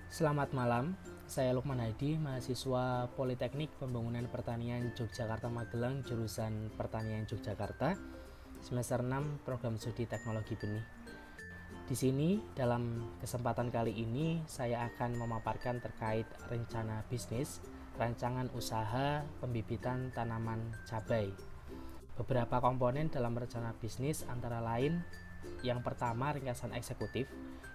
Selamat malam, saya Lukman Hadi, mahasiswa Politeknik Pembangunan Pertanian Yogyakarta Magelang, jurusan Pertanian Yogyakarta, semester 6 Program Studi Teknologi Benih. Di sini, dalam kesempatan kali ini, saya akan memaparkan terkait rencana bisnis, rancangan usaha pembibitan tanaman cabai. Beberapa komponen dalam rencana bisnis antara lain, yang pertama ringkasan eksekutif,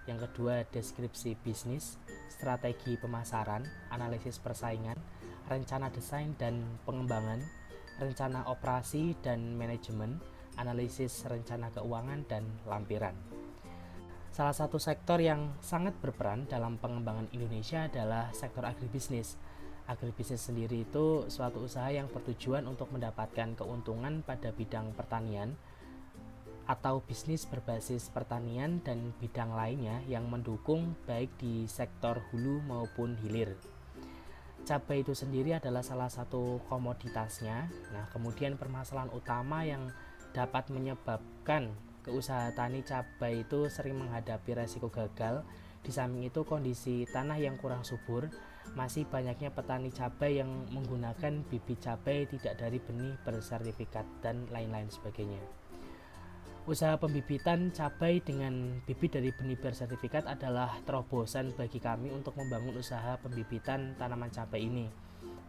yang kedua deskripsi bisnis, strategi pemasaran, analisis persaingan, rencana desain dan pengembangan, rencana operasi dan manajemen, analisis rencana keuangan dan lampiran. Salah satu sektor yang sangat berperan dalam pengembangan Indonesia adalah sektor agribisnis. Agribisnis sendiri itu suatu usaha yang bertujuan untuk mendapatkan keuntungan pada bidang pertanian, atau bisnis berbasis pertanian dan bidang lainnya yang mendukung baik di sektor hulu maupun hilir. Cabai itu sendiri adalah salah satu komoditasnya. Nah, kemudian permasalahan utama yang dapat menyebabkan usaha tani cabai itu sering menghadapi resiko gagal. Di samping itu, kondisi tanah yang kurang subur, masih banyaknya petani cabai yang menggunakan bibit cabai tidak dari benih bersertifikat dan lain-lain sebagainya. Usaha pembibitan cabai dengan bibit dari benih bersertifikat adalah terobosan bagi kami untuk membangun usaha pembibitan tanaman cabai ini.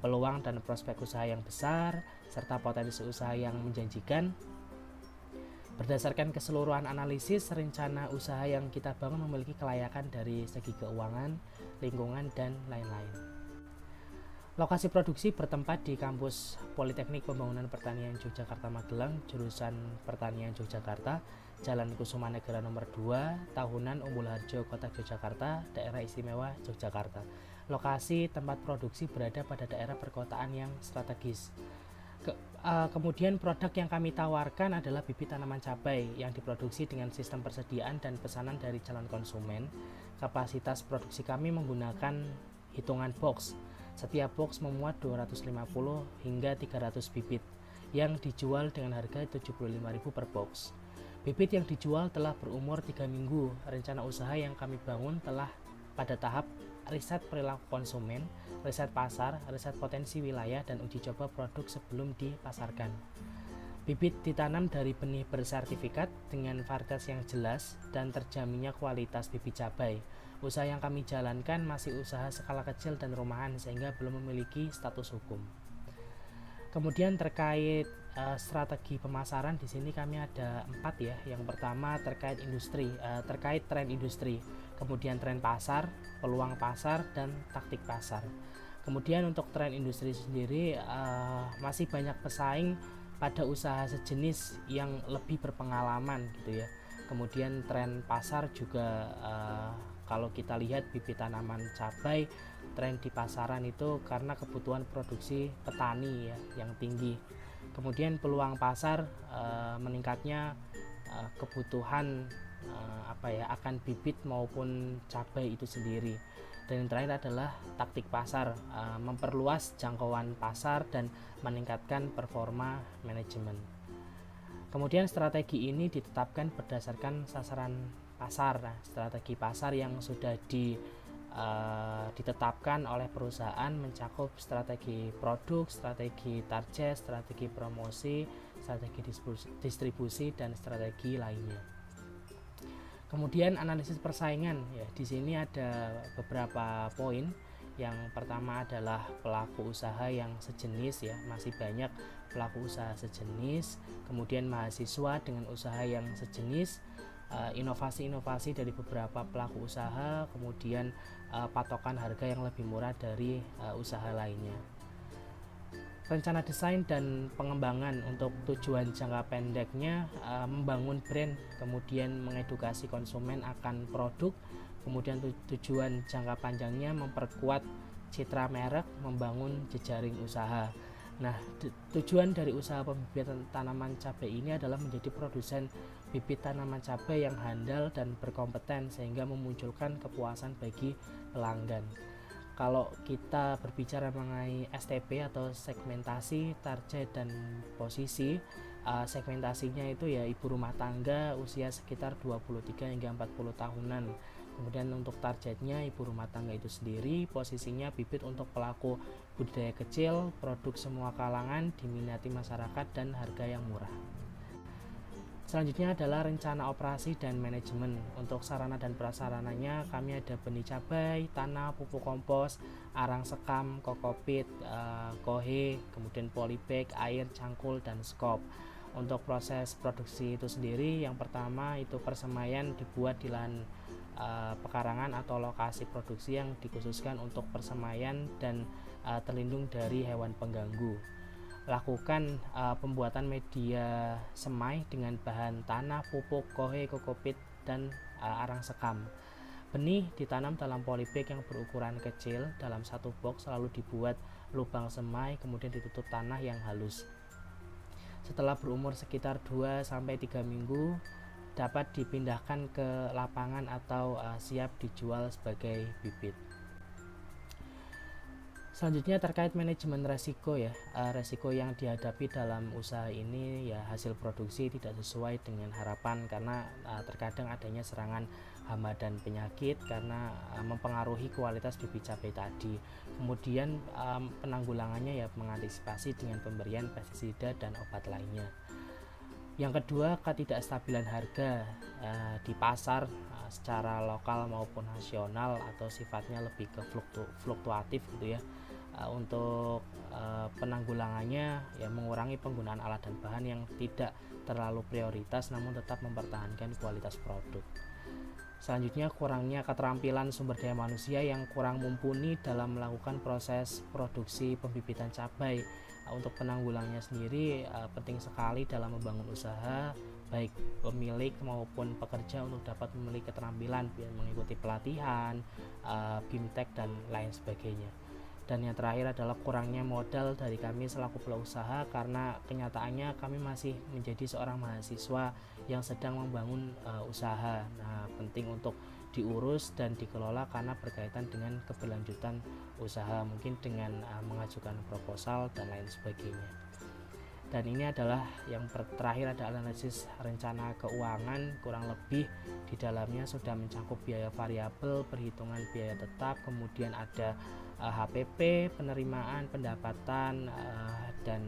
Peluang dan prospek usaha yang besar, serta potensi usaha yang menjanjikan. Berdasarkan keseluruhan analisis, rencana usaha yang kita bangun memiliki kelayakan dari segi keuangan, lingkungan, dan lain-lain. Lokasi produksi bertempat di kampus Politeknik Pembangunan Pertanian Yogyakarta Magelang, jurusan Pertanian Yogyakarta, Jalan Kusumanegara nomor 2, Tahunan, Umbul Harjo, Kota Yogyakarta, Daerah Istimewa Yogyakarta. Lokasi tempat produksi berada pada daerah perkotaan yang strategis. Kemudian produk yang kami tawarkan adalah bibit tanaman cabai yang diproduksi dengan sistem persediaan dan pesanan dari calon konsumen. Kapasitas produksi kami menggunakan hitungan box. Setiap box memuat 250 hingga 300 bibit yang dijual dengan harga 75.000 per box. Bibit yang dijual telah berumur 3 minggu. Rencana usaha yang kami bangun telah pada tahap riset perilaku konsumen, riset pasar, riset potensi wilayah, dan uji coba produk sebelum dipasarkan. Bibit ditanam dari benih bersertifikat dengan varietas yang jelas dan terjaminnya kualitas bibit cabai. Usaha yang kami jalankan masih usaha skala kecil dan rumahan sehingga belum memiliki status hukum. Kemudian terkait strategi pemasaran, di sini kami ada 4 ya. Yang pertama terkait industri, terkait tren industri, kemudian tren pasar, peluang pasar, dan taktik pasar. Kemudian untuk tren industri sendiri masih banyak pesaing pada usaha sejenis yang lebih berpengalaman gitu ya. Kemudian tren pasar juga kalau kita lihat bibit tanaman cabai, tren di pasaran itu karena kebutuhan produksi petani ya yang tinggi. Kemudian peluang pasar meningkatnya kebutuhan akan bibit maupun cabai itu sendiri. Dan yang terakhir adalah taktik pasar, memperluas jangkauan pasar dan meningkatkan performa manajemen. Kemudian strategi ini ditetapkan berdasarkan sasaran pasar. Nah, strategi pasar yang sudah ditetapkan oleh perusahaan mencakup strategi produk, strategi target, strategi promosi, strategi distribusi, dan strategi lainnya. Kemudian analisis persaingan ya, di sini ada beberapa poin. Yang pertama adalah pelaku usaha yang sejenis ya, masih banyak pelaku usaha sejenis. Kemudian mahasiswa dengan usaha yang sejenis, inovasi-inovasi dari beberapa pelaku usaha, kemudian patokan harga yang lebih murah dari usaha lainnya. Rencana desain dan pengembangan untuk tujuan jangka pendeknya membangun brand, kemudian mengedukasi konsumen akan produk, kemudian tujuan jangka panjangnya memperkuat citra merek, membangun jejaring usaha. Nah, tujuan dari usaha pembibitan tanaman cabai ini adalah menjadi produsen bibit tanaman cabai yang handal dan berkompeten sehingga memunculkan kepuasan bagi pelanggan. Kalau kita berbicara mengenai STP atau segmentasi, target, dan posisi, segmentasinya itu ya ibu rumah tangga usia sekitar 23 hingga 40 tahunan. Kemudian untuk targetnya ibu rumah tangga itu sendiri, posisinya bibit untuk pelaku budidaya kecil, produk semua kalangan, diminati masyarakat dan harga yang murah. Selanjutnya adalah rencana operasi dan manajemen. Untuk sarana dan prasarananya kami ada benih cabai, tanah, pupuk kompos, arang sekam, kokopit, kohe, kemudian polybag, air, cangkul, dan skop. Untuk proses produksi itu sendiri, yang pertama itu persemaian dibuat di lahan pekarangan atau lokasi produksi yang dikhususkan untuk persemaian dan terlindung dari hewan pengganggu. Lakukan pembuatan media semai dengan bahan tanah, pupuk, kohe, kokopit, dan arang sekam. Benih ditanam dalam polybag yang berukuran kecil. Dalam satu box selalu dibuat lubang semai, kemudian ditutup tanah yang halus. Setelah berumur sekitar 2-3 minggu dapat dipindahkan ke lapangan atau siap dijual sebagai bibit. Selanjutnya terkait manajemen resiko ya, resiko yang dihadapi dalam usaha ini ya hasil produksi tidak sesuai dengan harapan karena terkadang adanya serangan hama dan penyakit karena mempengaruhi kualitas bibit cabai tadi. Kemudian penanggulangannya ya mengantisipasi dengan pemberian pestisida dan obat lainnya. Yang kedua, ketidakstabilan harga di pasar secara lokal maupun nasional atau sifatnya lebih ke fluktuatif gitu ya. Untuk penanggulangannya ya mengurangi penggunaan alat dan bahan yang tidak terlalu prioritas namun tetap mempertahankan kualitas produk. Selanjutnya, kurangnya keterampilan sumber daya manusia yang kurang mumpuni dalam melakukan proses produksi pembibitan cabai. Untuk penanggulangannya sendiri penting sekali dalam membangun usaha, baik pemilik maupun pekerja untuk dapat memiliki keterampilan mengikuti pelatihan, BIMTEK dan lain sebagainya. Dan yang terakhir adalah kurangnya modal dari kami selaku pelaku usaha karena kenyataannya kami masih menjadi seorang mahasiswa yang sedang membangun usaha. Nah, penting untuk diurus dan dikelola karena berkaitan dengan keberlanjutan usaha, mungkin dengan mengajukan proposal dan lain sebagainya. Dan ini adalah yang terakhir ada analisis rencana keuangan, kurang lebih di dalamnya sudah mencakup biaya variabel, perhitungan biaya tetap, kemudian ada HPP, penerimaan, pendapatan, dan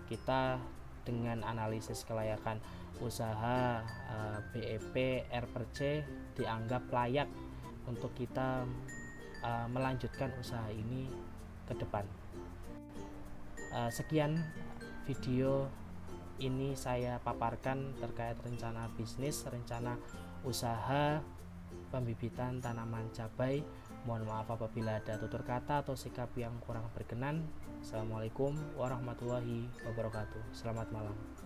kita dengan analisis kelayakan usaha BEP R/C dianggap layak untuk kita melanjutkan usaha ini ke depan. Sekian video ini saya paparkan terkait rencana bisnis, rencana usaha pembibitan tanaman cabai. Mohon maaf apabila ada tutur kata atau sikap yang kurang berkenan. Assalamualaikum warahmatullahi wabarakatuh. Selamat malam.